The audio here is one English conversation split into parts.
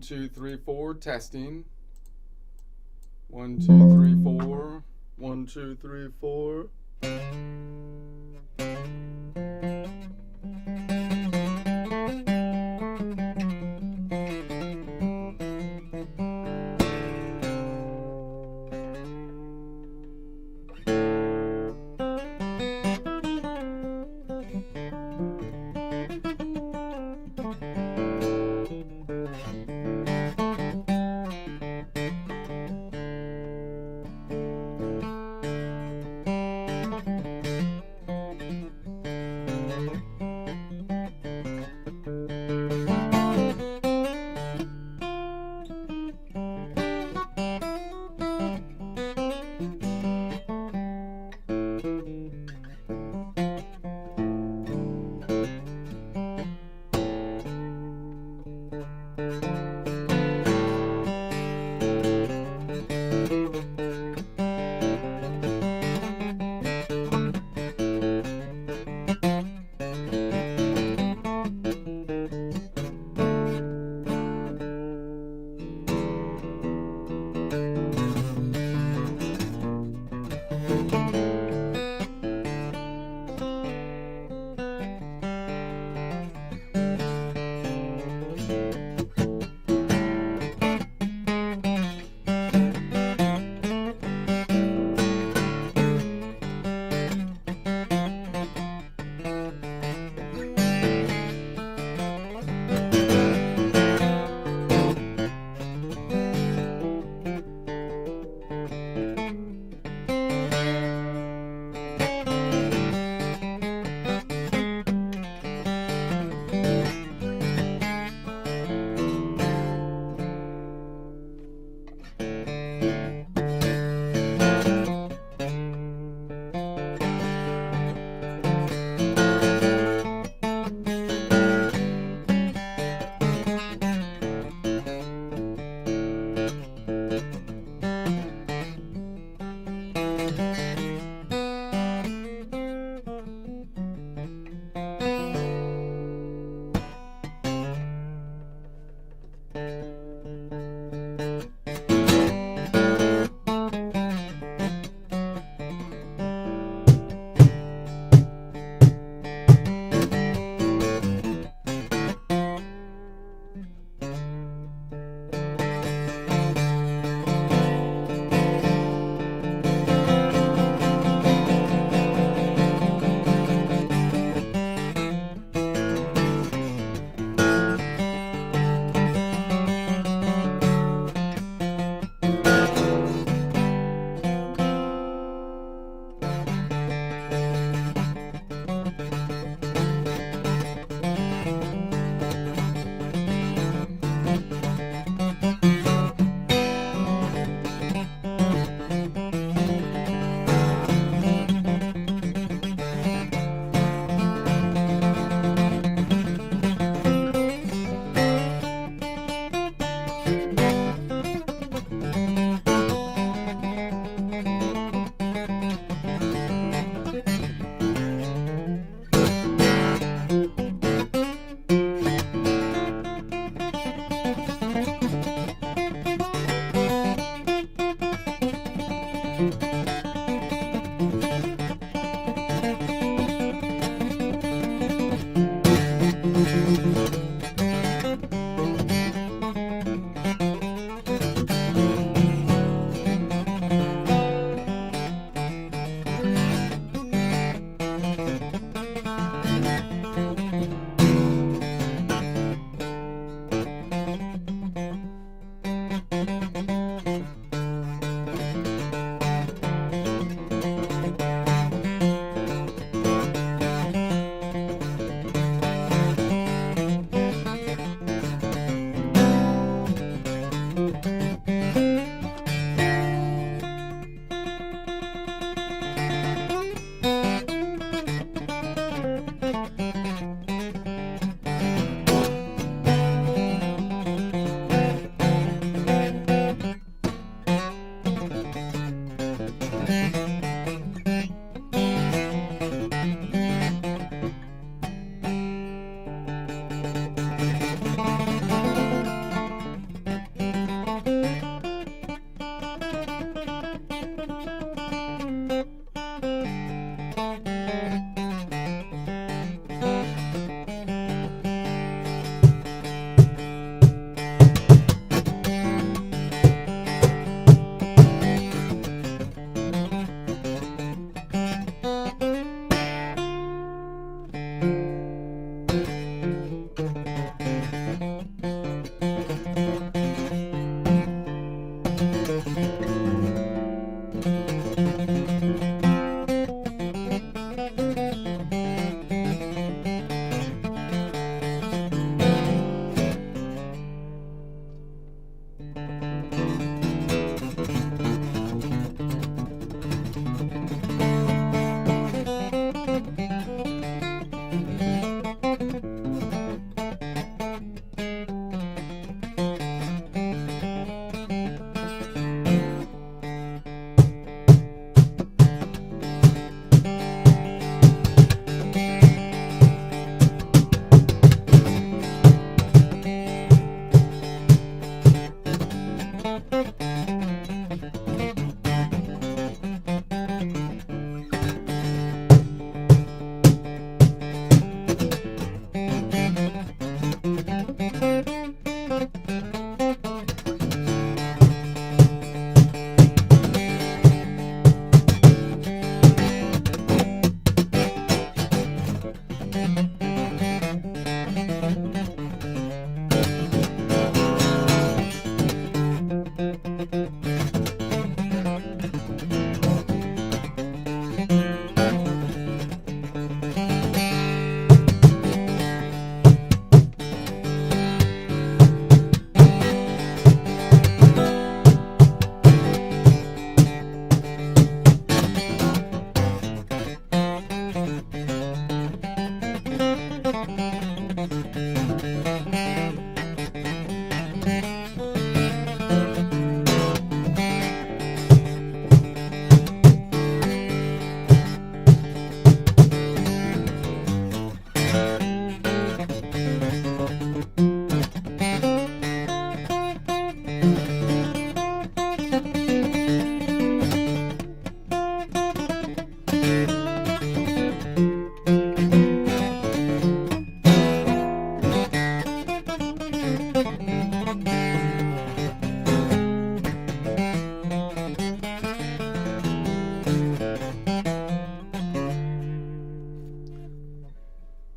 Two, three, four, testing. 1, 2, 3, 4. 1, 2, 3, 4.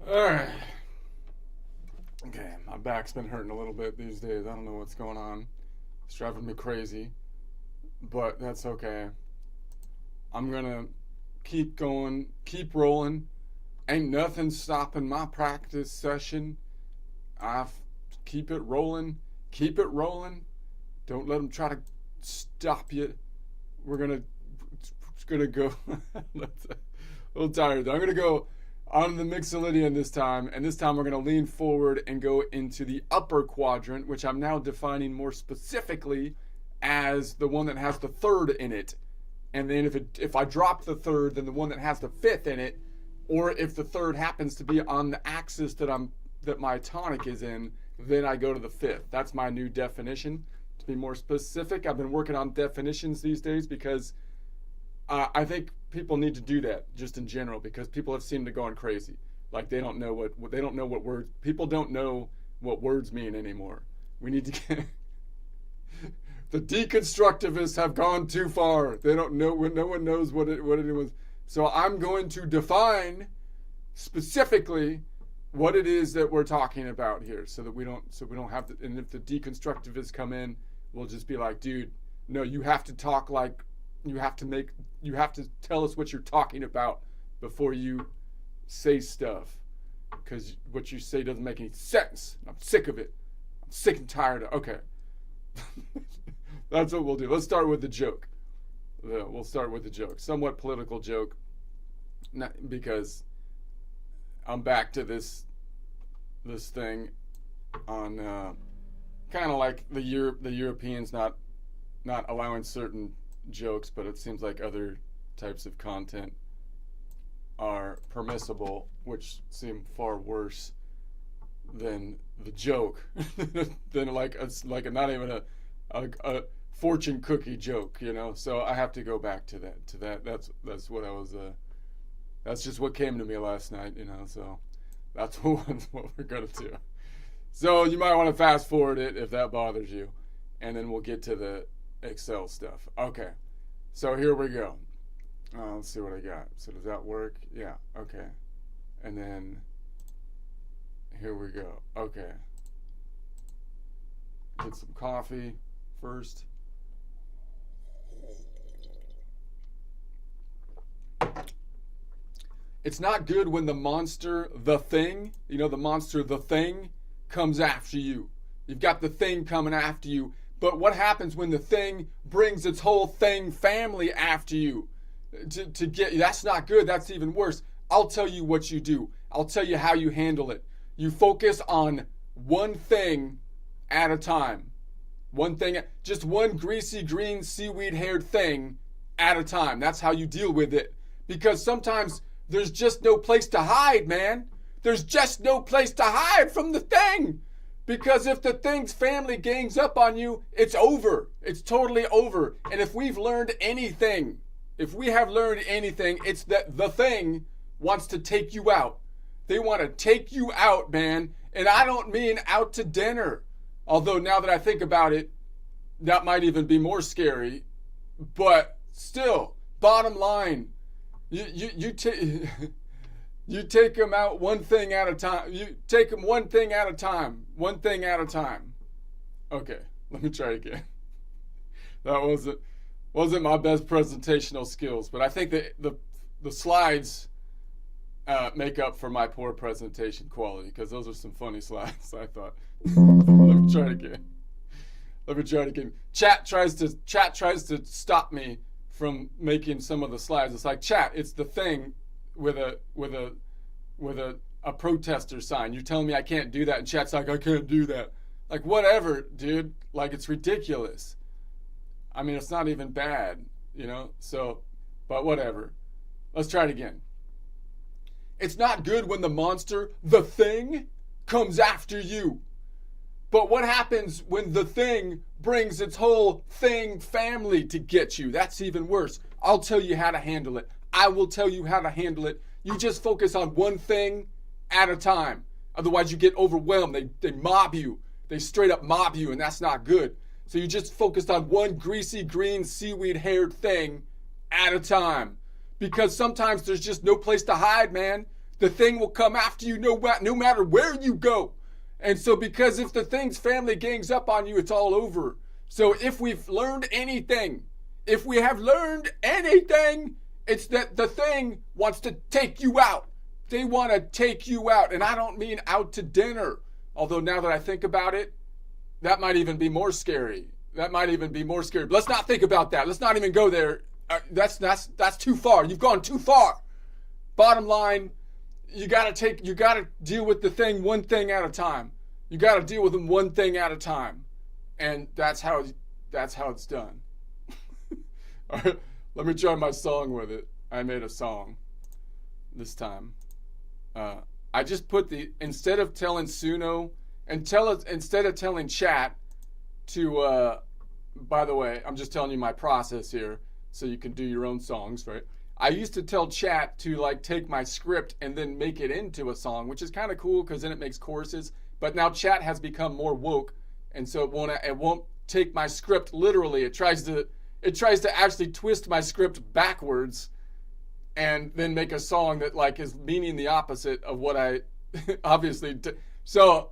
Alright. Okay, my back's been hurting a little bit these days. I don't know what's going on. It's driving me crazy. But that's okay. I'm gonna keep going, keep rolling. Ain't nothing stopping my practice session. Keep it rolling. Keep it rolling. Don't let them try to stop you. We're gonna go. A little tired. I'm gonna go on the Mixolydian this time, and this time we're going to lean forward and go into the upper quadrant, which I'm now defining more specifically as the one that has the third in it. And then if I drop the third, then the one that has the fifth in it, or if the third happens to be on the axis that my tonic is in, then I go to the fifth. That's my new definition. To be more specific, I've been working on definitions these days because I think people need to do that just in general, because people have seemed to go on crazy. Like they don't know what words. People don't know what words mean anymore. We need to get the deconstructivists have gone too far. They don't know. No one knows what anyone's. So I'm going to define specifically what it is that we're talking about here, so we don't have to. And if the deconstructivists come in, we'll just be like, dude, no, you have to talk like. You have to tell us what you're talking about before you say stuff, because what you say doesn't make any sense. I'm sick of it. I'm sick and tired of. Okay. That's what we'll do. Let's start with the joke. We'll start with the joke. Somewhat political joke, because I'm back to this thing on kind of like the Europeans not allowing certain jokes, but it seems like other types of content are permissible, which seem far worse than the joke, than like not even a fortune cookie joke, you know. So I have to go back to that. That's what I was. That's just what came to me last night, you know. So that's what we're gonna do. So you might want to fast forward it if that bothers you, and then we'll get to the Excel stuff. Okay, so here we go. Let's see what I got. So does that work? Yeah, okay. And then here we go. Okay. Get some coffee first. It's not good when the monster, the thing, you know, the monster, the thing, comes after you. You've got the thing coming after you. But what happens when the thing brings its whole thing family after you? To get, that's not good. That's even worse. I'll tell you what you do. I'll tell you how you handle it. You focus on one thing at a time. One thing, just one greasy green seaweed haired thing at a time. That's how you deal with it. Because sometimes there's just no place to hide, man. There's just no place to hide from the thing. Because if the thing's family gangs up on you, it's over. It's totally over. And if we've learned anything, if we have learned anything, it's that the thing wants to take you out. They want to take you out, man. And I don't mean out to dinner. Although now that I think about it, that might even be more scary. But still, bottom line, you take them out one thing at a time. You take them one thing at a time. One thing at a time. Okay, let me try again. That wasn't my best presentational skills, but I think that the slides make up for my poor presentation quality, because those are some funny slides, I thought. Let me try it again. Chat tries to stop me from making some of the slides. It's like, chat, it's the thing with a protester sign. You're telling me I can't do that, and chat's like, I can't do that. Like, whatever, dude. Like, it's ridiculous. I mean, it's not even bad, you know? So, but whatever. Let's try it again. It's not good when the monster, the thing, comes after you. But what happens when the thing brings its whole thing family to get you? That's even worse. I'll tell you how to handle it. I will tell you how to handle it. You just focus on one thing at a time. Otherwise, you get overwhelmed. They mob you. They straight up mob you, and that's not good. So you just focus on one greasy, green, seaweed-haired thing at a time. Because sometimes there's just no place to hide, man. The thing will come after you no matter where you go. And so because if the thing's family gangs up on you, it's all over. So if we've learned anything, if we have learned anything, it's that the thing wants to take you out. They want to take you out. And I don't mean out to dinner. Although now that I think about it, that might even be more scary. That might even be more scary. But let's not think about that. Let's not even go there. That's too far. You've gone too far. Bottom line, you gotta deal with the thing one thing at a time. You gotta deal with them one thing at a time. And that's how it's done. All right, let me try my song with it. I made a song this time. I just put instead of telling Suno instead of telling chat to by the way, I'm just telling you my process here so you can do your own songs, right? I used to tell chat to like take my script and then make it into a song, which is kind of cool because then it makes choruses. But now chat has become more woke, and so it won't take my script literally. It tries to actually twist my script backwards and then make a song that like is meaning the opposite of what I obviously did. So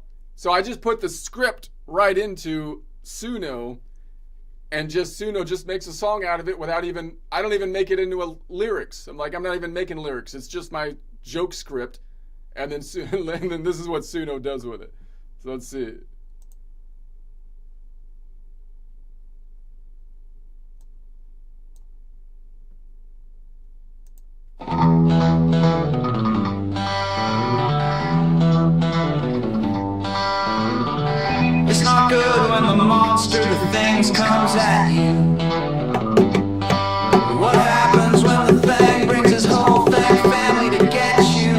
I just put the script right into Suno, and Suno just makes a song out of it without even, I don't even make it into a lyrics. I'm not even making lyrics. It's just my joke script. And then this is what Suno does with it. So let's see. It's not good when the monster, the things comes at you. What happens when the thing brings his whole thing family to get you?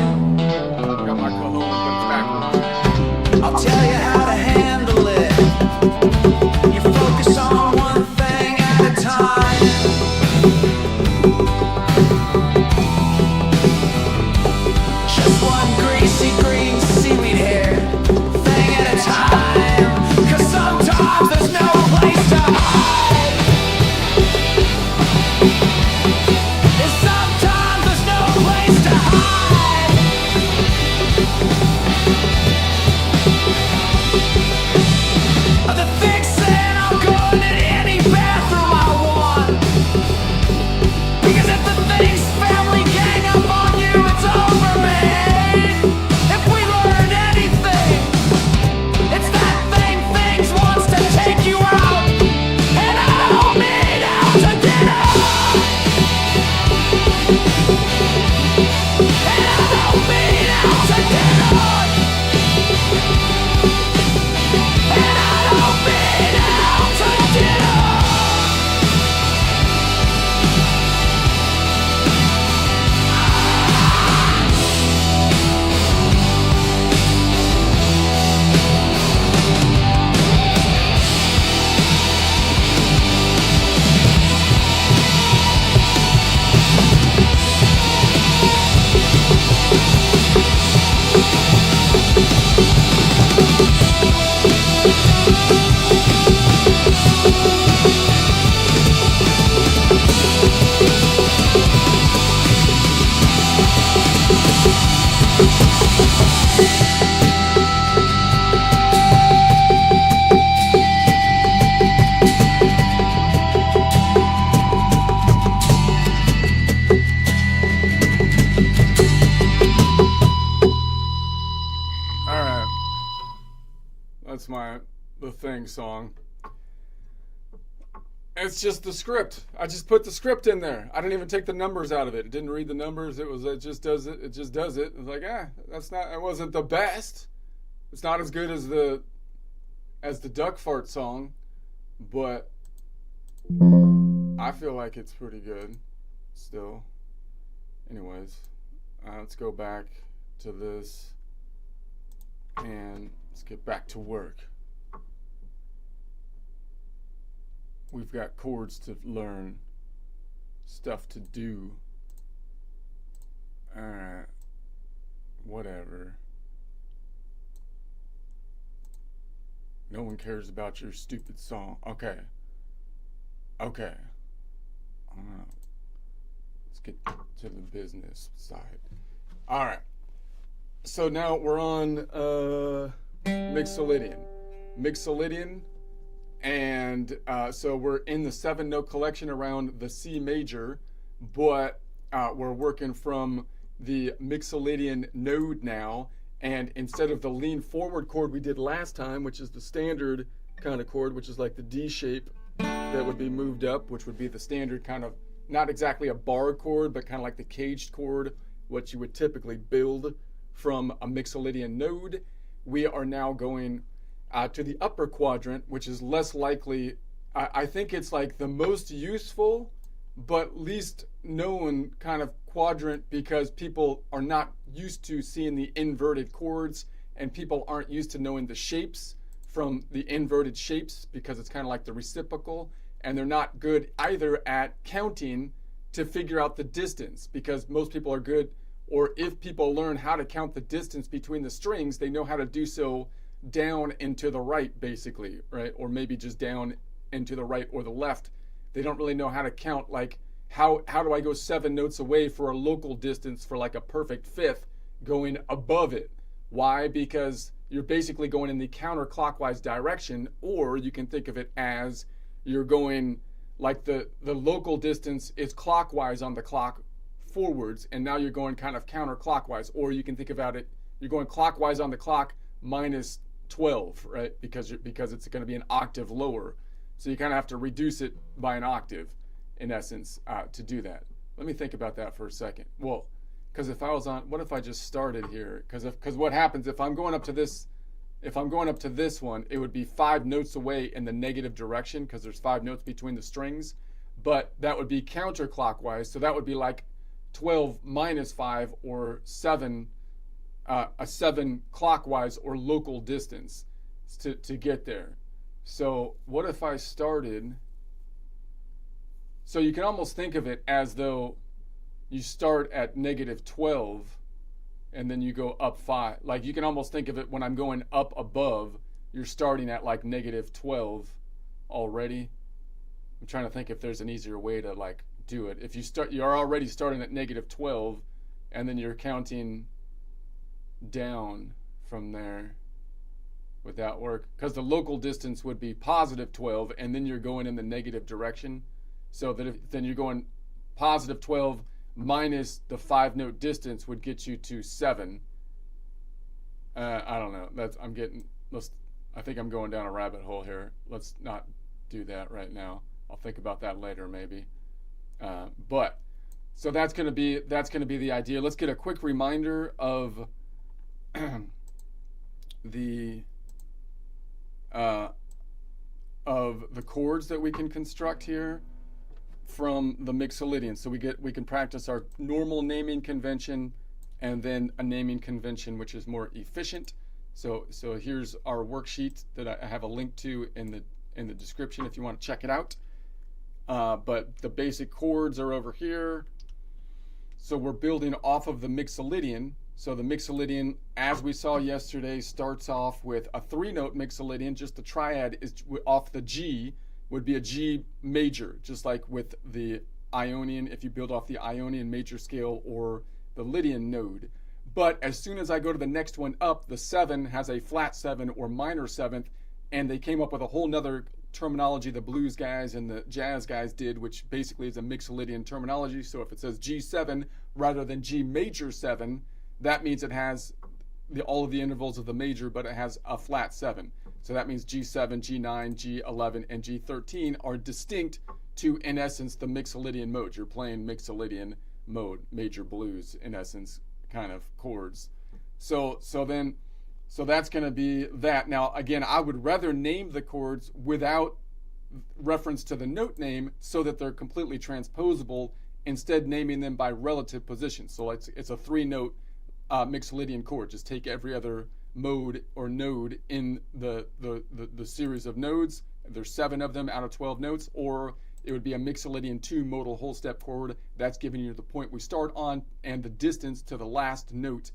Got my cajon, but it's backwards. I'll tell you how to handle it. You focus on one thing at a time. Just one greasy green seaweed hair thing at a time. 'Cause sometimes there's no place to hide. And sometimes there's no place to hide. The thing saying I'm going in any bathroom I want. Because if the thing's family gang up on you, it's over, man. If we learn anything, it's that things wants to take you out. And I don't mean out to dinner. And I don't mean out to dinner. And I don't mean out to dinner. All right. That's the thing song. It's just the script. I just put the script in there. I didn't even take the numbers out of it. It didn't read the numbers. It just does it. It just does it. It's like, it wasn't the best. It's not as good as the duck fart song, but I feel like it's pretty good still. Anyways, let's go back to this and let's get back to work. we've got chords to learn, stuff to do. Alright, whatever. No one cares about your stupid song. Okay. Okay. Let's get to the business side. Alright. So now we're on Mixolydian. Mixolydian, and so we're in the 7-note collection around the C major, but we're working from the Mixolydian node now, and instead of the lean forward chord we did last time, which is the standard kind of chord, which is like the D shape that would be moved up, which would be the standard kind of, not exactly a bar chord, but kind of like the caged chord, what you would typically build from a Mixolydian node. We are now going to the upper quadrant, which is less likely. I think it's like the most useful but least known kind of quadrant, because people are not used to seeing the inverted chords, and people aren't used to knowing the shapes from the inverted shapes, because it's kind of like the reciprocal, and they're not good either at counting to figure out the distance, because most people are good, or if people learn how to count the distance between the strings, they know how to do so down and to the right, basically, right? Or maybe just down and to the right or the left. They don't really know how to count, like, how do I go 7 notes away for a local distance for like a perfect fifth going above it? Why? Because you're basically going in the counterclockwise direction, or you can think of it as you're going like the local distance is clockwise on the clock forwards, and now you're going kind of counterclockwise, or you can think about it, you're going clockwise on the clock minus 12, right? Because it's going to be an octave lower. So you kind of have to reduce it by an octave, in essence, to do that. Let me think about that for a second. Well, because if I was on, what if I just started here? Because what happens if I'm going up to this, one, it would be 5 notes away in the negative direction, because there's 5 notes between the strings, but that would be counterclockwise. So that would be like 12 minus 5, or 7, a 7 clockwise or local distance to get there. So what if I started, so you can almost think of it as though you start at negative 12 and then you go up 5. Like you can almost think of it, when I'm going up above, you're starting at like negative 12 already. I'm trying to think if there's an easier way to like do it. If you're already starting at negative 12 and then you're counting down from there. Would that work? Because the local distance would be positive 12, and then you're going in the negative direction. So that then you're going positive 12 minus the 5-note distance would get you to 7. I don't know. I think I'm going down a rabbit hole here. Let's not do that right now. I'll think about that later, maybe. But so that's going to be the idea. Let's get a quick reminder of the chords that we can construct here from the Mixolydian. So we can practice our normal naming convention and then a naming convention which is more efficient. So here's our worksheet that I have a link to in the description if you want to check it out. But the basic chords are over here. So we're building off of the Mixolydian. So the Mixolydian, as we saw yesterday, starts off with a 3-note Mixolydian. Just the triad is off the G, would be a G major, just like with the Ionian, if you build off the Ionian major scale or the Lydian node. But as soon as I go to the next one up, the 7 has a flat 7 or minor 7th, and they came up with a whole nother terminology the blues guys and the jazz guys did, which basically is a Mixolydian terminology. So if it says G7 rather than G major 7, that means it has all of the intervals of the major, but it has a flat 7. So that means G7, G9, G11, and G13 are distinct to, in essence, the Mixolydian mode. You're playing Mixolydian mode, major blues, in essence, kind of chords. So that's going to be that. Now, again, I would rather name the chords without reference to the note name so that they're completely transposable, instead naming them by relative position. So it's a 3-note Mixolydian chord. Just take every other mode or node in the series of nodes, there's 7 of them out of 12 notes, or it would be a Mixolydian 2 modal whole step chord. That's giving you the point we start on and the distance to the last note.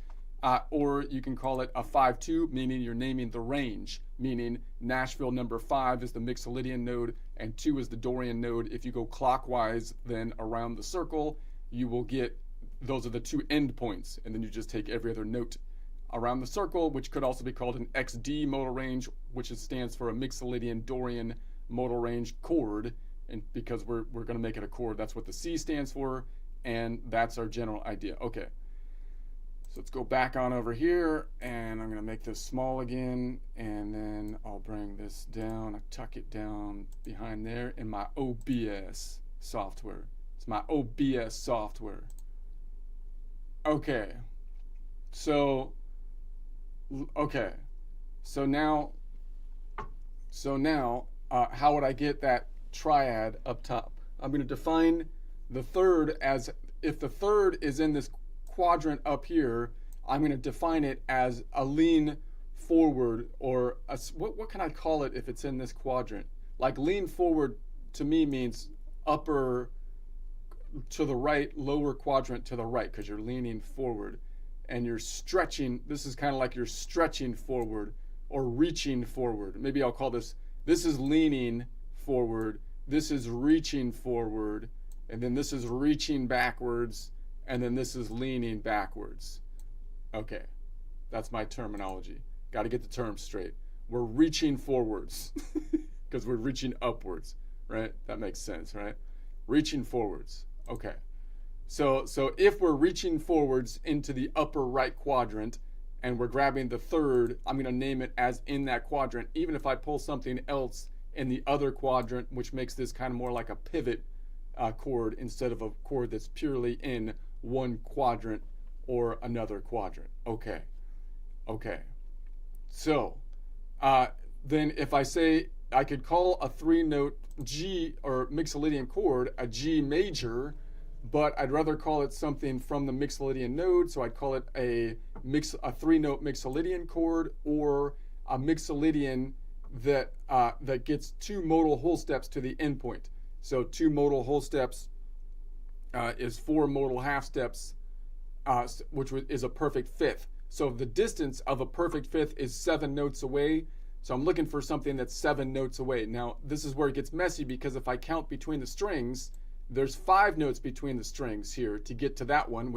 Or you can call it a 5-2, meaning you're naming the range, meaning Nashville number 5 is the Mixolydian node and 2 is the Dorian node. If you go clockwise then around the circle, you will get, those are the 2 end points, and then you just take every other note around the circle, which could also be called an XD modal range, which stands for a Mixolydian Dorian modal range chord. And because we're going to make it a chord, that's what the C stands for, and that's our general idea. Okay. So let's go back on over here, and I'm going to make this small again, and then I'll bring this down. I tuck it down behind there in my OBS software. It's my OBS software. Okay. So now, how would I get that triad up top? I'm going to define the third as, if the third is in this quadrant up here, I'm going to define it as a lean forward, or a, what can I call it if it's in this quadrant? Like lean forward to me means upper to the right, lower quadrant to the right, because you're leaning forward and you're stretching. This is kind of like you're stretching forward or reaching forward. Maybe I'll call this is leaning forward, this is reaching forward, and then this is reaching backwards, and then this is leaning backwards. Okay, that's my terminology. Got to get the terms straight. We're reaching forwards because we're reaching upwards, right? That makes sense, right? Reaching forwards. Okay. So if we're reaching forwards into the upper right quadrant and we're grabbing the third, I'm going to name it as in that quadrant, even if I pull something else in the other quadrant, which makes this kind of more like a pivot chord instead of a chord that's purely in one quadrant or another quadrant. Okay. So then if I say I could call a 3-note G or Mixolydian chord a G major, but I'd rather call it something from the Mixolydian node, so I'd call it a 3-note Mixolydian chord, or a Mixolydian that gets 2 modal whole steps to the endpoint. So 2 modal whole steps is 4 modal half steps, which is a perfect fifth. So the distance of a perfect fifth is 7 notes away. So I'm looking for something that's 7 notes away. Now, this is where it gets messy, because if I count between the strings, there's 5 notes between the strings here to get to that one,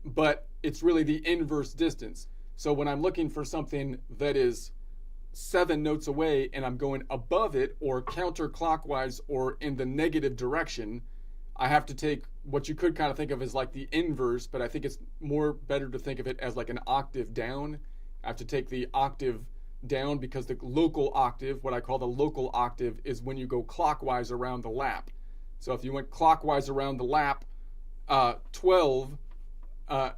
but it's really the inverse distance. So when I'm looking for something that is 7 notes away and I'm going above it or counterclockwise or in the negative direction, I have to take what you could kind of think of as like the inverse, but I think it's more better to think of it as like an octave down. I have to take the octave down, because the local octave, what I call the local octave, is when you go clockwise around the lap. So if you went clockwise around the lap, 12, and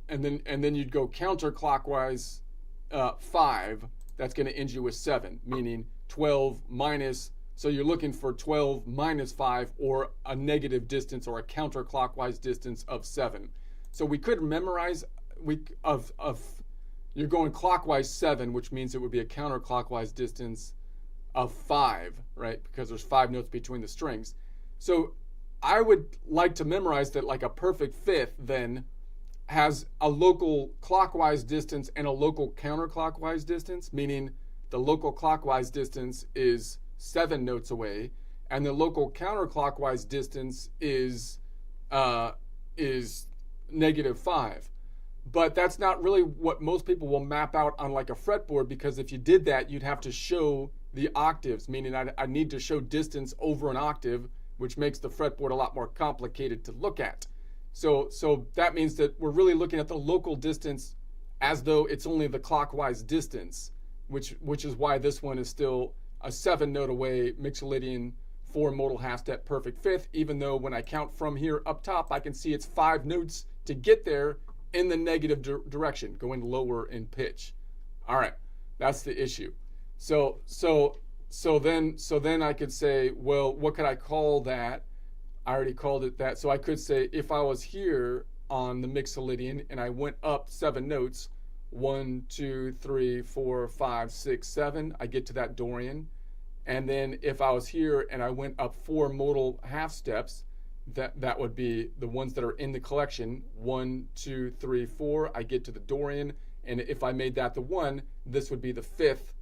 then you'd go counterclockwise 5, that's going to end you with 7, meaning 12 minus, so you're looking for 12 minus 5, or a negative distance or a counterclockwise distance of 7. So we could memorize you're going clockwise 7, which means it would be a counterclockwise distance of 5, right? Because there's 5 notes between the strings. So I would like to memorize that like a perfect fifth then has a local clockwise distance and a local counterclockwise distance, meaning the local clockwise distance is 7 notes away, and the local counterclockwise distance is -5. But that's not really what most people will map out on like a fretboard, because if you did that, you'd have to show the octaves, meaning I need to show distance over an octave, which makes the fretboard a lot more complicated to look at. So that means that we're really looking at the local distance as though it's only the clockwise distance, which is why this one is still a 7-note away Mixolydian 4 modal half step perfect fifth, even though when I count from here up top, I can see it's 5 notes to get there in the negative direction, going lower in pitch. All right, that's the issue. So then I could say, well, what could I call that? I already called it that. So I could say, if I was here on the Mixolydian and I went up 7 notes, 1, 2, 3, 4, 5, 6, 7, I get to that Dorian. And then if I was here and I went up 4 modal half steps, that would be the ones that are in the collection. 1, 2, 3, 4. I get to the Dorian, and if I made that the 1, this would be the 5th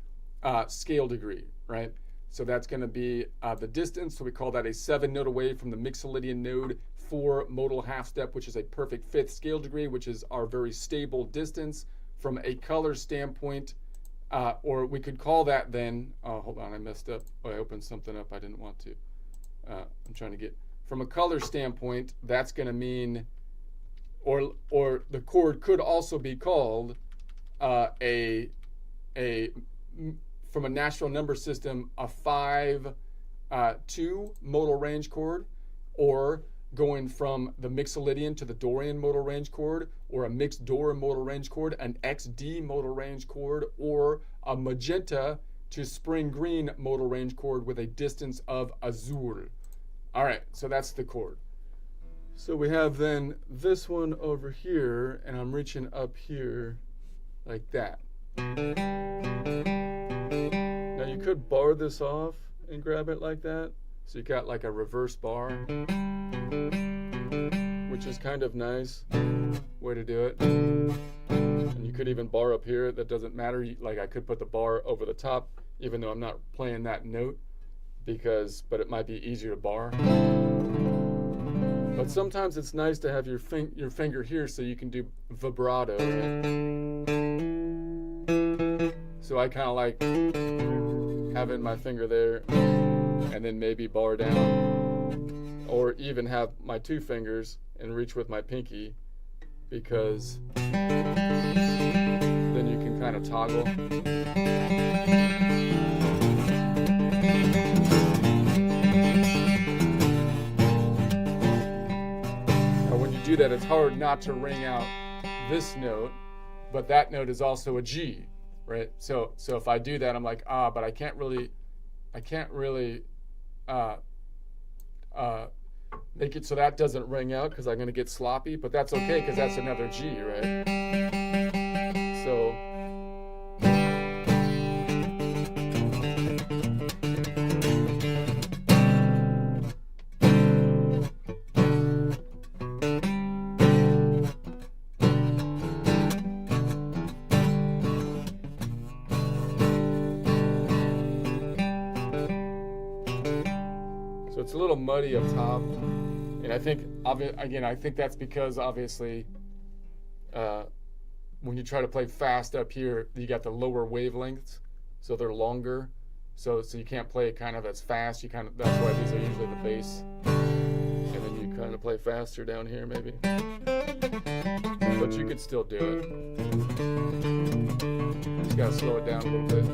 scale degree, right? So that's going to be the distance. So we call that a 7 note away from the Mixolydian node, 4 modal half step, which is a perfect 5th scale degree, which is our very stable distance from a color standpoint. Or we could call that then, oh, hold on, I messed up. Oh, I opened something up I didn't want to. I'm trying to get, from a color standpoint, that's going to mean, or the chord could also be called from a natural number system, a 5-2 modal range chord, or going from the Mixolydian to the Dorian modal range chord, or a mixed Dorian modal range chord, an XD modal range chord, or a magenta to spring green modal range chord with a distance of azul. All right, so that's the chord. So we have then this one over here, and I'm reaching up here like that. Now you could bar this off and grab it like that. So you got like a reverse bar, which is kind of nice way to do it. And you could even bar up here. That doesn't matter. Like I could put the bar over the top, even though I'm not playing that note, but it might be easier to bar. But sometimes it's nice to have your finger here so you can do vibrato, right? So I kind of like having my finger there and then maybe bar down, or even have my 2 fingers and reach with my pinky, because then you can kind of toggle. Now when you do that, it's hard not to ring out this note, but that note is also a G, right? So if I do that, I'm like, but I can't really make it so that doesn't ring out, because I'm going to get sloppy, but that's okay because that's another G, right? So it's a little muddy up top, and I think that's because obviously when you try to play fast up here, you got the lower wavelengths, so they're longer, so you can't play it kind of as fast. That's why these are usually the bass, and then you kind of play faster down here maybe, but you could still do it. Just gotta slow it down a little bit.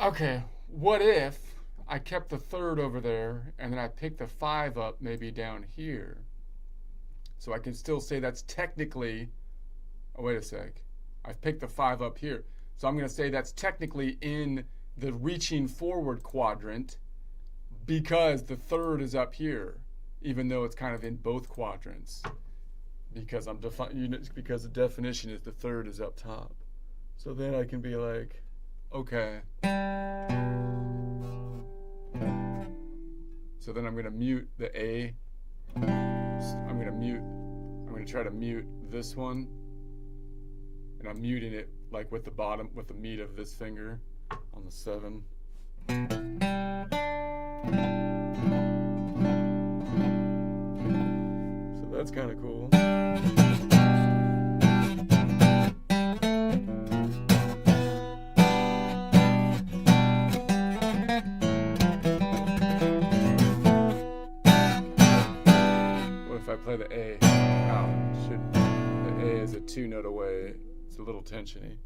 Okay, what if I kept the third over there and then I picked the 5 up maybe down here? So I can still say that's technically, oh, wait a sec. I've picked the 5 up here. So I'm going to say that's technically in the reaching forward quadrant because the third is up here, even though it's kind of in both quadrants. Because because the definition is the third is up top. So then I can be like, okay. So then I'm going to mute the A. I'm going to try to mute this one. And I'm muting it like with the meat of this finger on the 7. So that's kind of cool. What if I play the A? The A is a 2-note away. It's a little tensiony.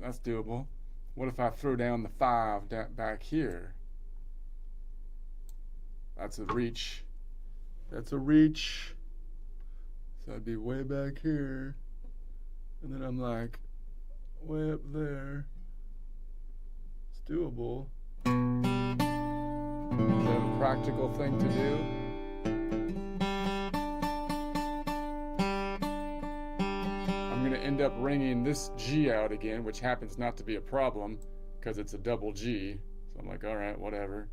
That's doable. What if I throw down the 5 back here? That's a reach. That's a reach. So I'd be way back here. And then I'm like, way up there. It's doable. Is that a practical thing to do? I'm going to end up ringing this G out again, which happens not to be a problem because it's a double G. So I'm like, all right, whatever.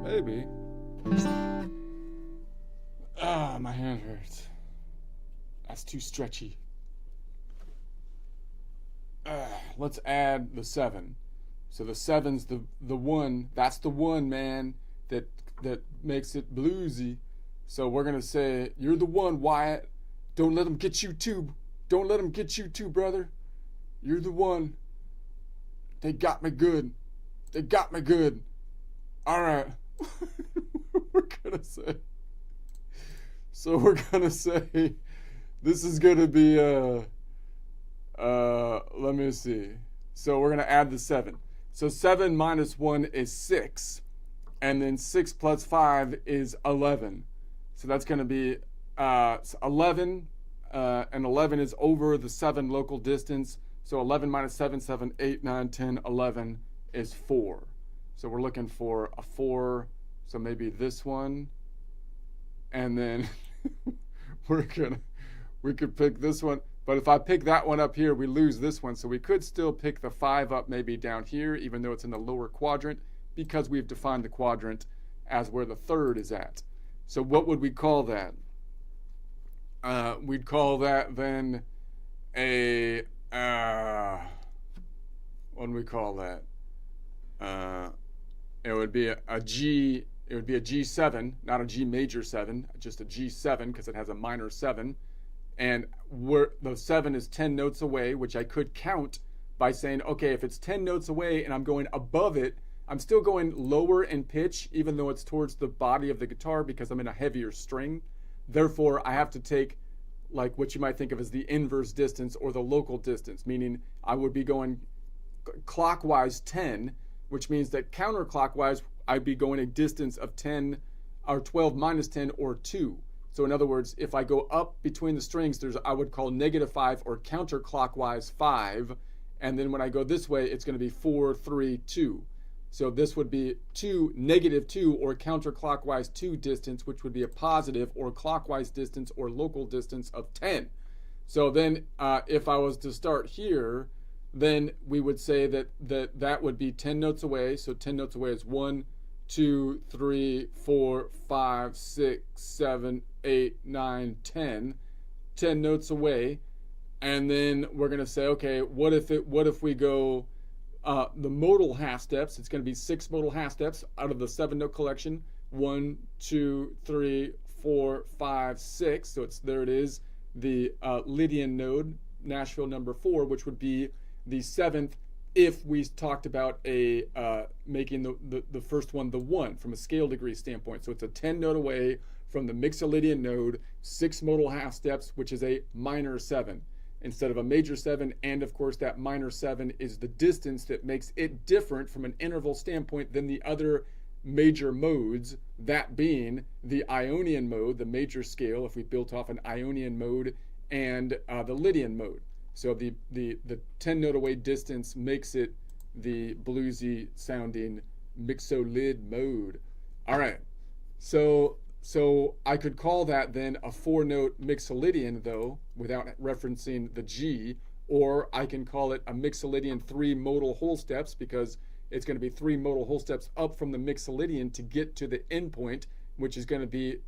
Maybe. Ah, my hand hurts. That's too stretchy. Let's add the 7. So the 7's the 1. That's the 1, man, that makes it bluesy. So we're gonna say, you're the 1, Wyatt. Don't let them get you too. Don't let them get you too, brother. You're the 1. They got me good. They got me good. All right. We're gonna say this is gonna be let me see. So we're gonna add the 7. So 7 minus 1 is 6, and then 6 plus 5 is 11. So that's gonna be 11, and 11 is over the 7 local distance. So 11 minus 7, 7, 8, 9, 10, 11 is 4. So we're looking for a 4. So maybe this one, and then we could pick this one. But if I pick that one up here, we lose this one. So we could still pick the 5 up maybe down here, even though it's in the lower quadrant. because we've defined the quadrant as where the third is at. So what would we call that? We'd call that then a, what do we call that? It would be a G, it would be a G7, not a G major 7, just a G7 because it has a minor 7. And where the 7 is 10 notes away, which I could count by saying, okay, if it's 10 notes away and I'm going above it, I'm still going lower in pitch, even though it's towards the body of the guitar because I'm in a heavier string. Therefore, I have to take like what you might think of as the inverse distance or the local distance, meaning I would be going clockwise 10, which means that counterclockwise, I'd be going a distance of 10 or 12 minus 10 or 2. So in other words, if I go up between the strings, I would call -5 or counterclockwise 5. And then when I go this way, it's going to be 4, 3, 2. So this would be -2 or counterclockwise 2 distance, which would be a positive or clockwise distance or local distance of 10. So then if I was to start here, then we would say that would be 10 notes away. So 10 notes away is 1, 2, 3, 4, 5, 6, 7, 8, 9, 10. 10 notes away. And then we're going to say, okay, what if we go the modal half steps? It's going to be 6 modal half steps out of the 7-note collection. 1, 2, 3, 4, 5, 6. So there it is, the Lydian node, Nashville number 4, which would be the 7th if we talked about making the first one the 1 from a scale degree standpoint. So it's a 10 note away from the Mixolydian node, 6 modal half steps, which is a minor 7 instead of a major 7. And of course that minor 7 is the distance that makes it different from an interval standpoint than the other major modes, that being the Ionian mode, the major scale, if we built off an Ionian mode, and the Lydian mode. So the 10 note away distance makes it the bluesy sounding Mixolyd mode. All right, so I could call that then a 4-note Mixolydian though, without referencing the G, or I can call it a Mixolydian 3 modal whole steps because it's going to be 3 modal whole steps up from the Mixolydian to get to the endpoint, which is going to be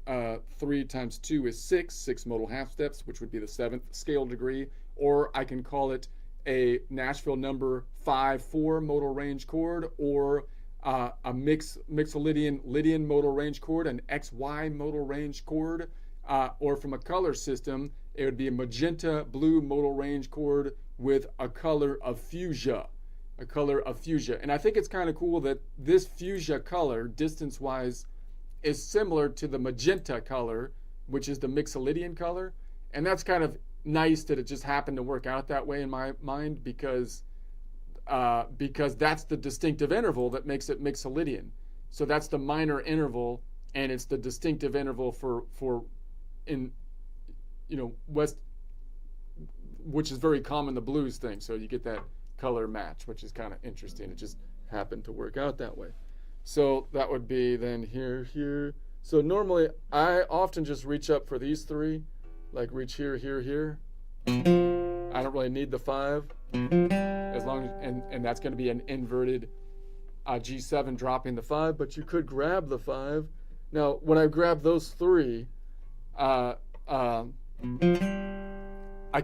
3 times 2 is 6 modal half steps, which would be the 7th scale degree. Or I can call it a Nashville number 5/4 modal range chord, or a Mixolydian Lydian modal range chord, an XY modal range chord, or from a color system, it would be a magenta blue modal range chord with a color of fuchsia. And I think it's kind of cool that this fuchsia color, distance-wise, is similar to the magenta color, which is the Mixolydian color. And that's kind of nice that it just happened to work out that way in my mind, because that's the distinctive interval that makes it Mixolydian. So that's the minor interval, and it's the distinctive interval for in West, which is very common, the blues thing. So you get that color match, which is kind of interesting. It just happened to work out that way. So that would be then here. So normally I often just reach up for these 3, like reach here. I don't really need the 5, as long as, and that's going to be an inverted G7 dropping the 5, but you could grab the 5. Now when I grab those 3, I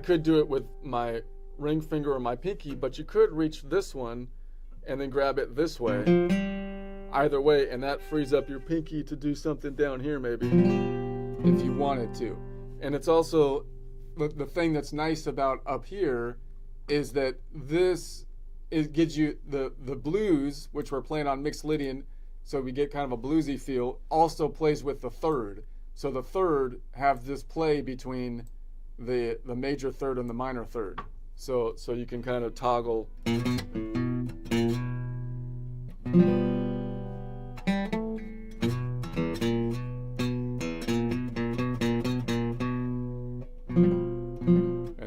could do it with my ring finger or my pinky, but you could reach this one and then grab it this way. Either way, and that frees up your pinky to do something down here maybe, if you wanted to. And it's also, the thing that's nice about up here is that it gives you the blues, which we're playing on Mixolydian, so we get kind of a bluesy feel, also plays with the 3rd. So the 3rd have this play between the major 3rd and the minor 3rd. So you can kind of toggle. And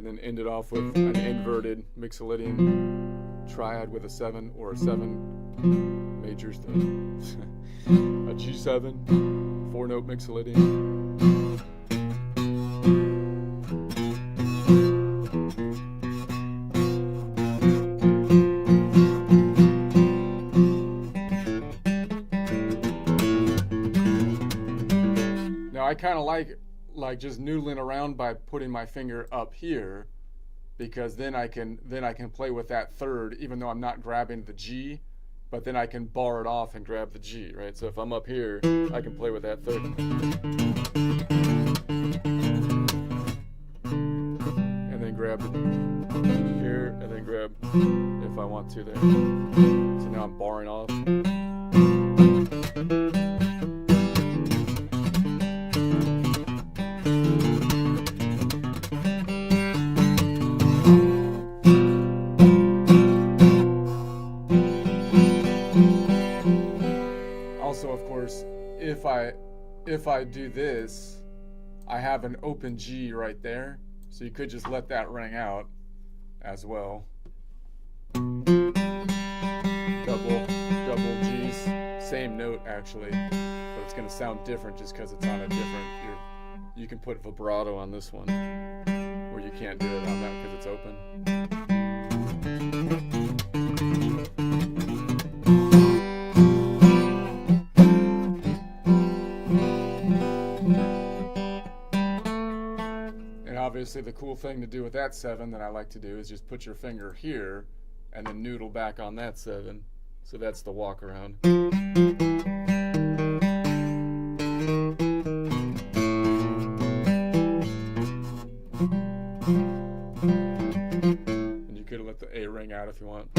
then end it off with an inverted Mixolydian triad with a 7 or a 7 major a G7 4-note Mixolydian. I kind of like just noodling around by putting my finger up here, because then I can play with that third, even though I'm not grabbing the G, but then I can bar it off and grab the G, right? So if I'm up here, I can play with that third. And then grab it here, and then grab if I want to there. So now I'm barring off. Also, of course, if I do this, I have an open G right there, so you could just let that ring out as well. Double G's, same note actually, but it's gonna sound different just because it's on a different. You can put vibrato on this one, where you can't do it on that because it's open. Obviously, the cool thing to do with that 7 that I like to do is just put your finger here and then noodle back on that 7. So that's the walk around. And you could let the A ring out if you want.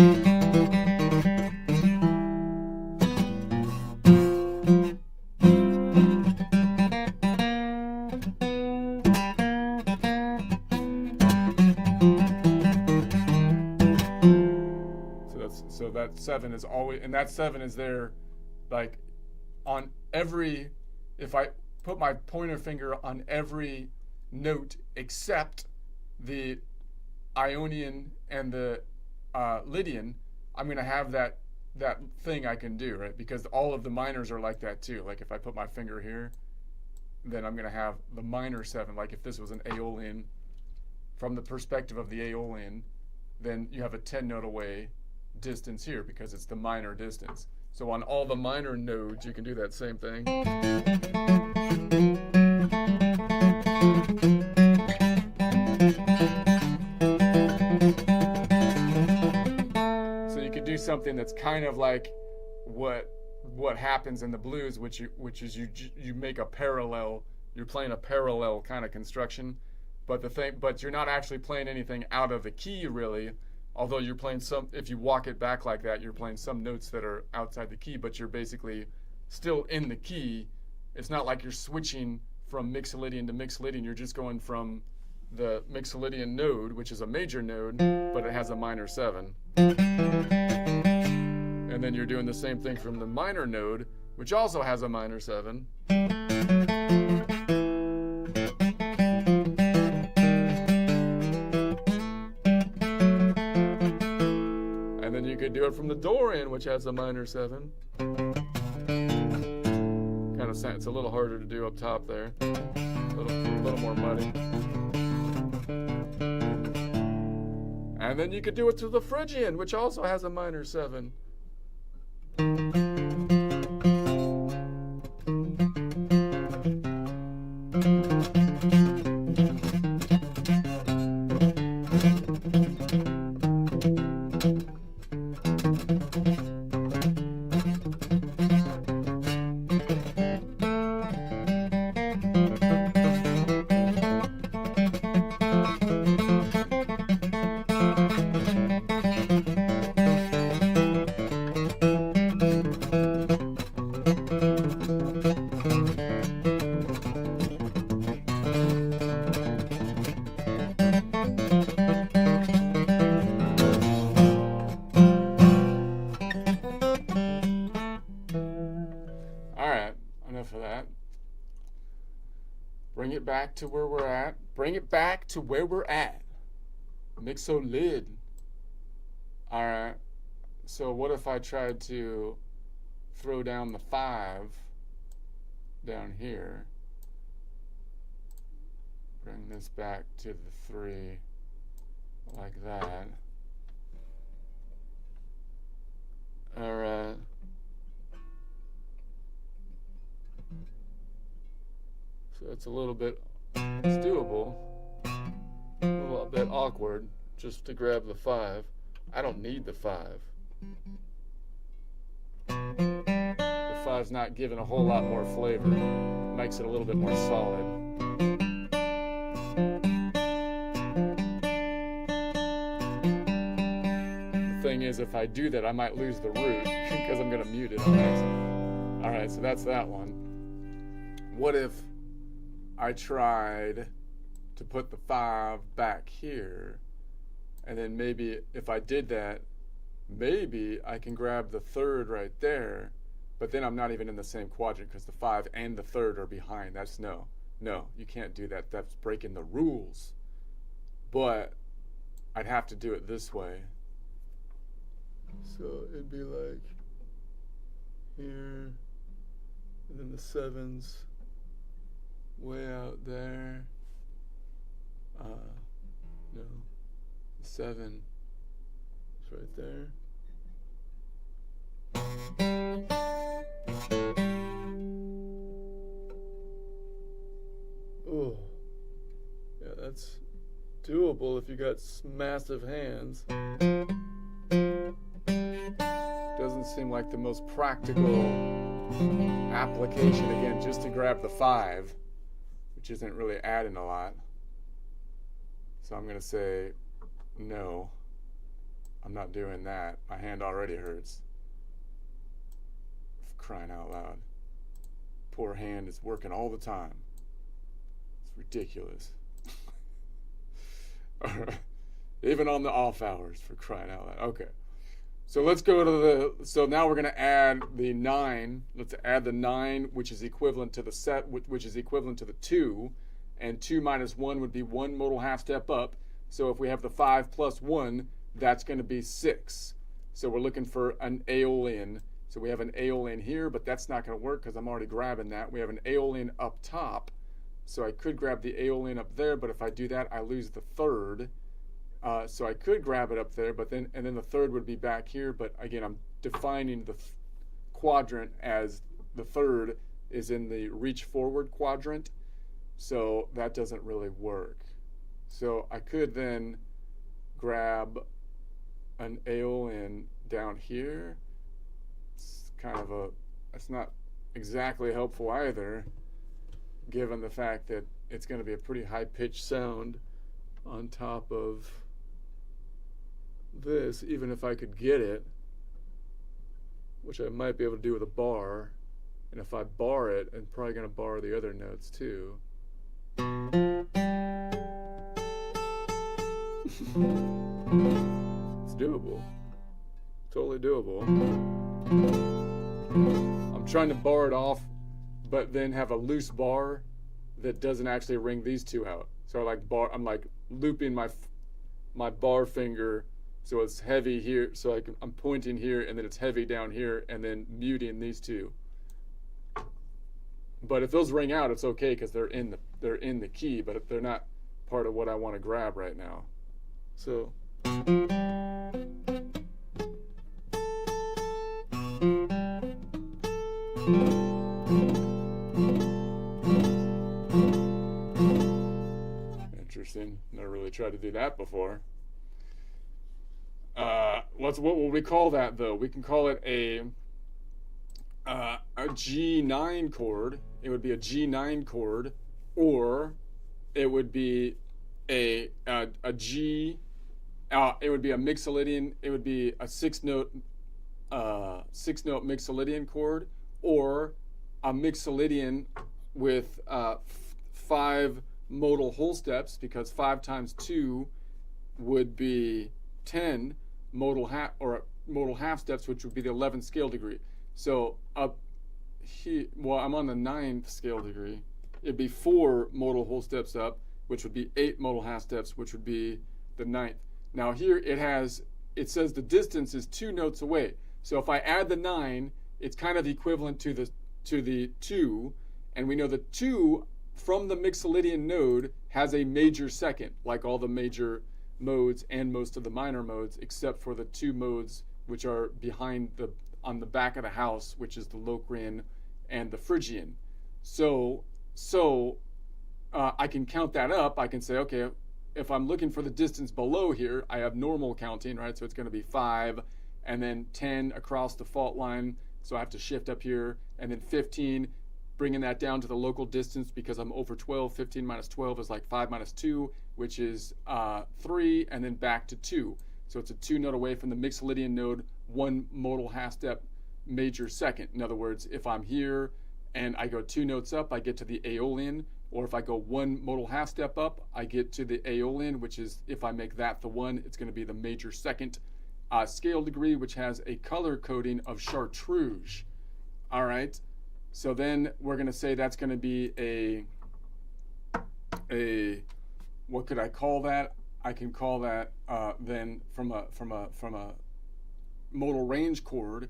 So that 7 is always, and that 7 is there, like, on every, if I put my pointer finger on every note except the Ionian and the Lydian, I'm going to have that thing I can do, right? Because all of the minors are like that too. Like if I put my finger here, then I'm going to have the minor 7. Like if this was an Aeolian, from the perspective of the Aeolian, then you have a 10 note away distance here because it's the minor distance. So on all the minor nodes, you can do that same thing. So you could do something that's kind of like what happens in the blues, which is you make a parallel. You're playing a parallel kind of construction, but you're not actually playing anything out of the key really. Although you're playing some, if you walk it back like that, you're playing some notes that are outside the key, but you're basically still in the key. It's not like you're switching from Mixolydian to Mixolydian. You're just going from the Mixolydian node, which is a major node, but it has a minor 7. And then you're doing the same thing from the minor node, which also has a minor 7. You could do it from the Dorian, which has a minor 7. Kind of, it's a little harder to do up top there. A little more muddy. And then you could do it to the Phrygian, which also has a minor 7. Bring it back to where we're at. Bring it back to where we're at. Mixolyd. All right. So what if I tried to throw down the 5 down here? Bring this back to the 3 like that. All right. So it's a little bit, it's doable. A little bit awkward just to grab the 5. I don't need the 5. The 5's not giving a whole lot more flavor. Makes it a little bit more solid. The thing is, if I do that, I might lose the root because I'm going to mute it on accident. Alright, so that's that one. What if I tried to put the 5 back here, and then maybe if I did that, maybe I can grab the 3rd right there, but then I'm not even in the same quadrant because the 5 and the 3rd are behind. That's no, you can't do that. That's breaking the rules. But I'd have to do it this way. So it'd be like here, and then the 7's way out there. No, the 7 is right there. Oh, yeah, that's doable if you got massive hands. Doesn't seem like the most practical application, again, just to grab the 5, which isn't really adding a lot. So I'm going to say, no, I'm not doing that. My hand already hurts. For crying out loud. Poor hand is working all the time. It's ridiculous. Even on the off hours, for crying out loud. Okay. So let's go to so now we're going to add the 9. Let's add the 9, which is equivalent to the set, which is equivalent to the 2. And 2 minus 1 would be 1 modal half step up. So if we have the 5 plus 1, that's going to be 6. So we're looking for an aeolian. So we have an aeolian here, but that's not going to work because I'm already grabbing that. We have an aeolian up top. So I could grab the aeolian up there, but if I do that, I lose the 3rd. So I could grab it up there, but then the 3rd would be back here. But again, I'm defining the quadrant as the 3rd is in the reach forward quadrant. So that doesn't really work. So I could then grab an aeolian down here. It's kind of it's not exactly helpful either, given the fact that it's going to be a pretty high-pitched sound on top of this, even if I could get it, which I might be able to do with a bar. And if I bar it, I'm probably going to bar the other notes too. It's doable. Totally doable. I'm trying to bar it off, but then have a loose bar that doesn't actually ring these two out. So I'm like looping my bar finger so it's heavy here. So I'm pointing here, and then it's heavy down here, and then muting these two. But if those ring out, it's okay because they're in the key, but if they're not part of what I want to grab right now. So interesting. Never really tried to do that before. What will we call that though? We can call it a G9 chord. It would be a G9 chord, or it would be a G. It would be a mixolydian. It would be a 6-note mixolydian chord, or a mixolydian with 5 modal whole steps, because 5 times 2 would be 10 modal half steps, which would be the 11th scale degree. So up here, well, I'm on the 9th scale degree. It'd be 4 modal whole steps up, which would be 8 modal half steps, which would be the 9th. Now here it says the distance is 2 notes away. So if I add the 9, it's kind of equivalent to the 2, and we know the 2 from the mixolydian node has a major second, like all the major modes and most of the minor modes, except for the 2 modes which are behind on the back of the house, which is the Locrian and the Phrygian. So I can count that up. I can say, okay, if I'm looking for the distance below here, I have normal counting, right? So it's going to be 5 and then 10 across the fault line. So I have to shift up here, and then 15, bringing that down to the local distance because I'm over 12. 15 minus 12 is like 5 minus 2, which is 3, and then back to 2. So it's a 2 note away from the Mixolydian node, 1 modal half step major second. In other words, if I'm here and I go 2 notes up, I get to the Aeolian, or if I go 1 modal half step up, I get to the Aeolian, which is, if I make that the 1, it's going to be the major second scale degree, which has a color coding of chartreuse. All right, so then we're going to say that's going to be a what could I call that? I can call that then from a modal range chord,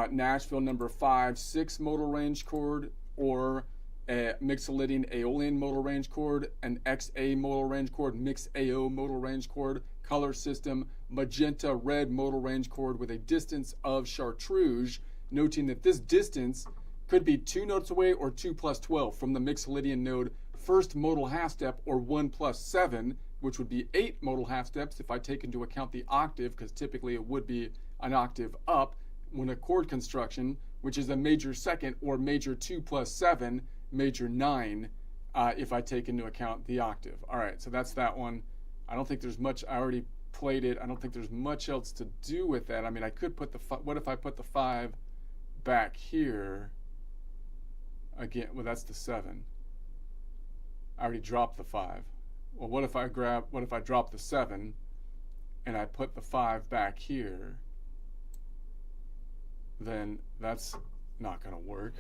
Nashville number 5, 6 modal range chord, or a Mixolydian Aeolian modal range chord, an XA modal range chord, Mix AO modal range chord, color system, magenta red modal range chord with a distance of chartreuse, noting that this distance could be 2 notes away or 2 plus 12 from the Mixolydian node first modal half step, or 1 plus 7, which would be 8 modal half steps if I take into account the octave, because typically it would be an octave up when a chord construction, which is a major second, or major 2 plus 7, major 9, if I take into account the octave. All right, so that's that one. I don't think there's much. I already played it. I don't think there's much else to do with that. I mean, I could put the, what if I put the 5 back here again? Well, that's the 7. I already dropped the 5. Well, what if I drop the 7 and I put the 5 back here? Then that's not going to work,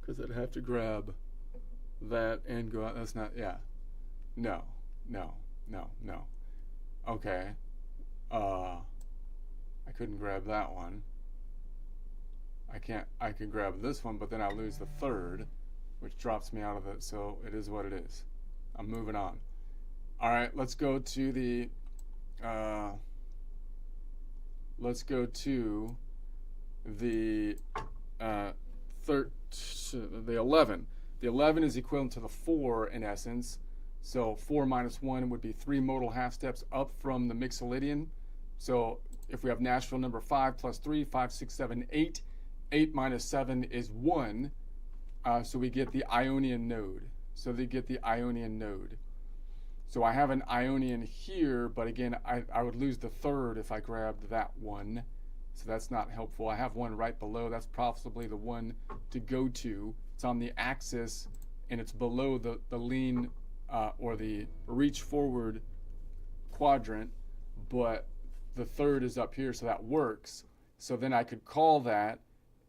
because I'd have to grab that and go out. That's not, yeah. No. Okay. I couldn't grab that one. I could grab this one, but then I lose the 3rd, which drops me out of it, so it is what it is. I'm moving on. All right, let's go to the, the 11. The 11 is equivalent to the 4 in essence. So 4 minus 1 would be 3 modal half steps up from the Mixolydian. So if we have Nashville number 5 plus 3, 5, 6, 7, 8. 8 minus 7 is 1. So we get the Ionian node. So they get the Ionian node. So I have an Ionian here, but again, I would lose the 3rd if I grabbed that one. So that's not helpful. I have one right below. That's possibly the one to go to. It's on the axis, and it's below the lean or the reach forward quadrant, but the 3rd is up here, so that works. So then I could call that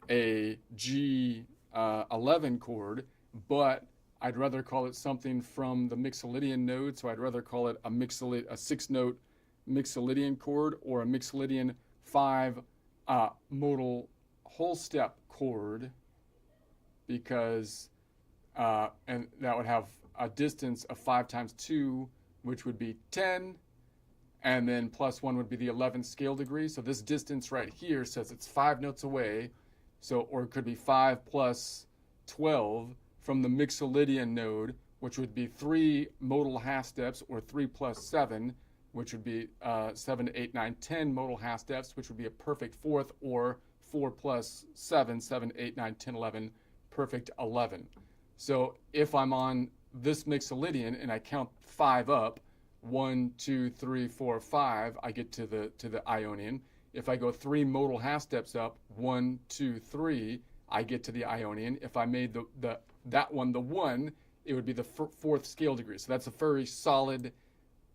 a G11 chord, but I'd rather call it something from the Mixolydian node, so I'd rather call it a 6-note Mixolydian chord, or a Mixolydian 5 modal whole step chord, because and that would have a distance of 5 times 2, which would be 10, and then plus 1 would be the 11th scale degree. So this distance right here says it's 5 notes away. So, or it could be 5 plus 12 from the Mixolydian node, which would be 3 modal half steps, or 3 plus 7, which would be 7, 8, 9, 10 modal half steps, which would be a perfect 4th, or 4 plus 7, 7, 8, 9, 10, 11, perfect 11. So if I'm on this Mixolydian and I count 5 up, 1, 2, 3, 4, 5, I get to the Ionian. If I go 3 modal half steps up, 1, 2, 3, I get to the Ionian. If I made that one the 1, it would be the 4th scale degree. So that's a very solid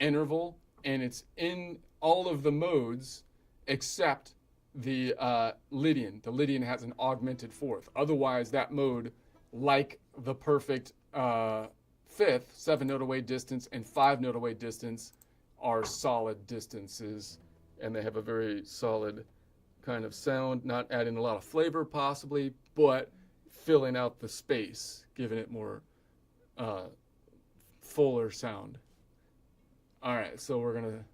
interval, and it's in all of the modes except the Lydian. The Lydian has an augmented 4th. Otherwise, that mode, like the perfect 5th, 7-note away distance and 5-note away distance, are solid distances, and they have a very solid kind of sound, not adding a lot of flavor possibly, but filling out the space, giving it more fuller sound. All right, so we're gonna,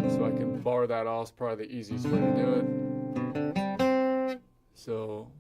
so I can bar that off, it's probably the easiest way to do it. So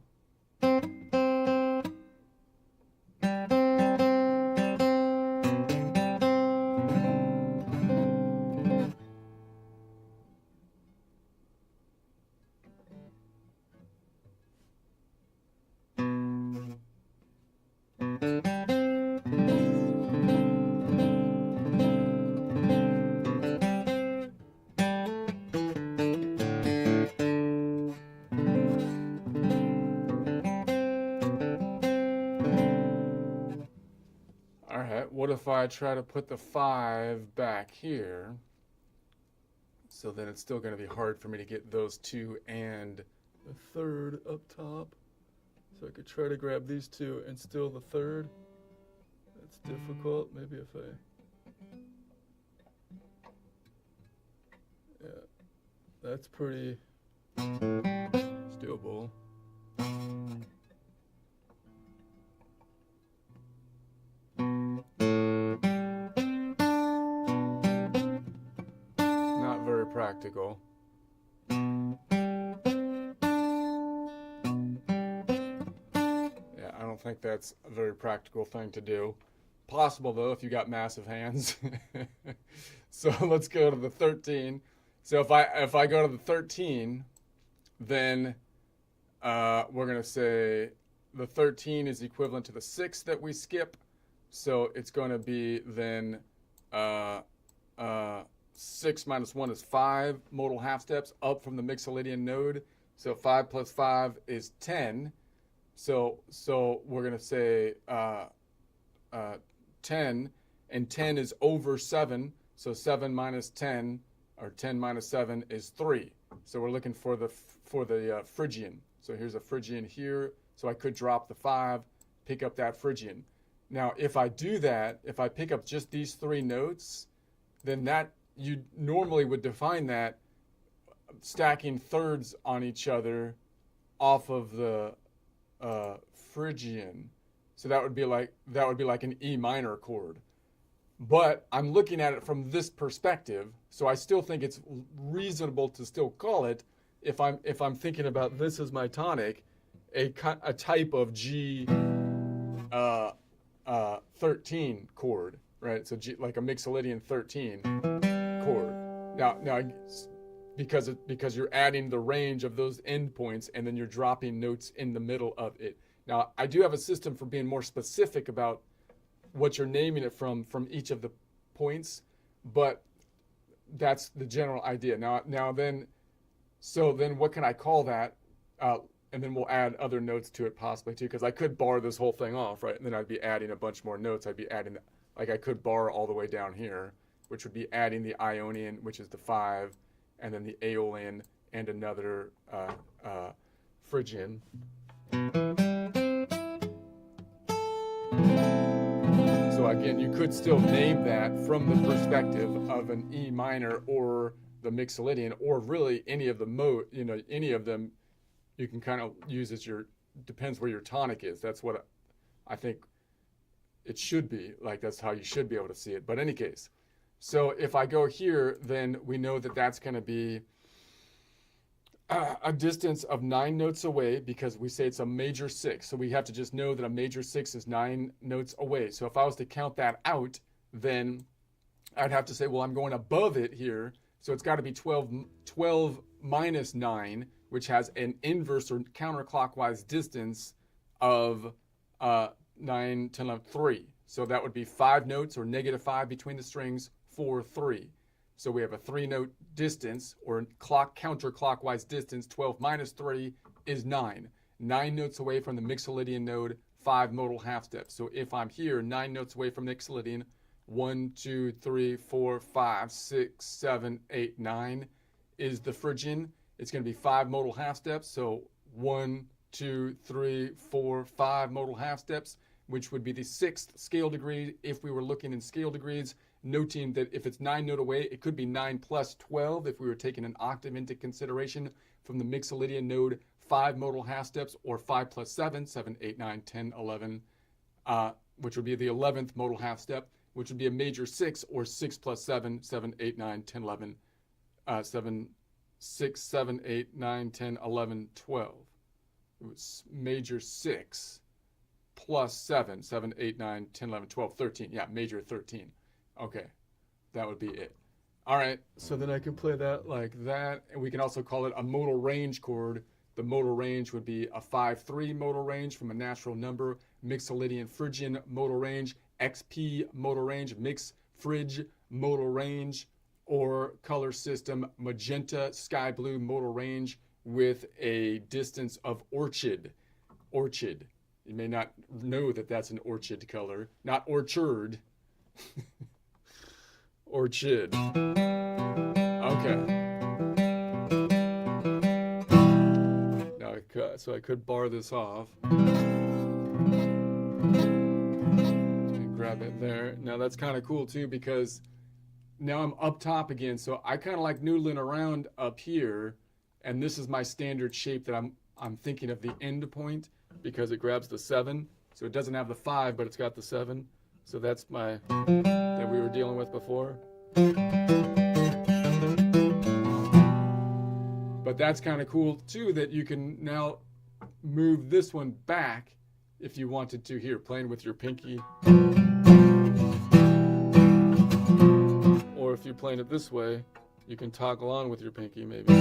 All right, what if I try to put the 5 back here? So then it's still going to be hard for me to get those 2 and the 3rd up top. So I could try to grab these 2 and still the 3rd. That's difficult. Maybe if I... Yeah, that's pretty doable. Not very practical. Yeah, I don't think that's a very practical thing to do. Possible though if you got massive hands. So let's go to the 13. So if I go to the 13, then we're gonna say the 13 is equivalent to the 6 that we skip. So it's going to be then 6 minus 1 is 5 modal half steps up from the Mixolydian node. So 5 plus 5 is 10. So we're going to say 10, and 10 is over 7. So 7 minus 10, or 10 minus 7 is 3. So we're looking for the Phrygian. So here's a Phrygian here. So I could drop the 5, pick up that Phrygian. Now, if I do that, if I pick up just these 3 notes, then that you normally would define that stacking thirds on each other off of the Phrygian. So that would be like an E minor chord. But I'm looking at it from this perspective, so I still think it's reasonable to still call it, if I'm thinking about this as my tonic, a type of G 13 chord, right? So G, like a Mixolydian 13 chord. Now because you're adding the range of those endpoints and then you're dropping notes in the middle of it. Now I do have a system for being more specific about what you're naming it from each of the points, but that's the general idea. Now then what can I call that? And then we'll add other notes to it possibly too, because I could bar this whole thing off, right? And then I'd be adding a bunch more notes. I'd be adding, like I could bar all the way down here, which would be adding the Ionian, which is the 5, and then the Aeolian, and another Phrygian. So again, you could still name that from the perspective of an E minor or the Mixolydian, or really any of the any of them. You can kind of use as depends where your tonic is. That's what I think it should be. Like that's how you should be able to see it. But in any case, so if I go here, then we know that that's going to be a distance of 9 notes away, because we say it's a major 6. So we have to just know that a major 6 is 9 notes away. So if I was to count that out, then I'd have to say, well, I'm going above it here. So it's got to be 12 minus 9, which has an inverse or counterclockwise distance of 9, 10, 11, 3. So that would be 5 notes, or -5 between the strings, 4, 3. So we have a 3-note distance, or counterclockwise distance. 12 minus 3 is 9. 9 notes away from the Mixolydian node, 5 modal half steps. So if I'm here, 9 notes away from Mixolydian, 1, 2, 3, 4, 5, 6, 7, 8, 9 is the Phrygian. It's going to be 5 modal half steps. So 1, 2, 3, 4, 5 modal half steps, which would be the 6th scale degree if we were looking in scale degrees, noting that if it's 9 note away, it could be 9 plus 12 if we were taking an octave into consideration from the Mixolydian node, 5 modal half steps, or 5 plus 7, 7, 8, 9, 10, 11, which would be the 11th modal half step, which would be a major 6, or 6 plus 7, 7, 8, 9, 10, 11, 7, 6, 7, 8, 9, 10, 11, 12. it was major 6 plus 7. 7, 8, 9, 10, 11, 12, 13. Yeah, major 13. Okay, that would be it. All right, so then I can play that like that, and we can also call it a modal range chord. The modal range would be a 5/3 modal range from a natural number, Mixolydian Phrygian modal range, XP modal range, mix Phryg modal range, or color system magenta sky blue modal range with a distance of orchid. Orchid. You may not know that that's an orchid color, not orchard. Orchid. Okay. Now so I could bar this off. And grab it there. Now that's kind of cool too, because now I'm up top again, so I kind of like noodling around up here, and this is my standard shape that I'm thinking of the end point, because it grabs the 7, so it doesn't have the 5, but it's got the 7. So that's my that we were dealing with before. But that's kind of cool too, that you can now move this one back if you wanted to. Here, playing with your pinky. Or if you're playing it this way, you can toggle on with your pinky maybe.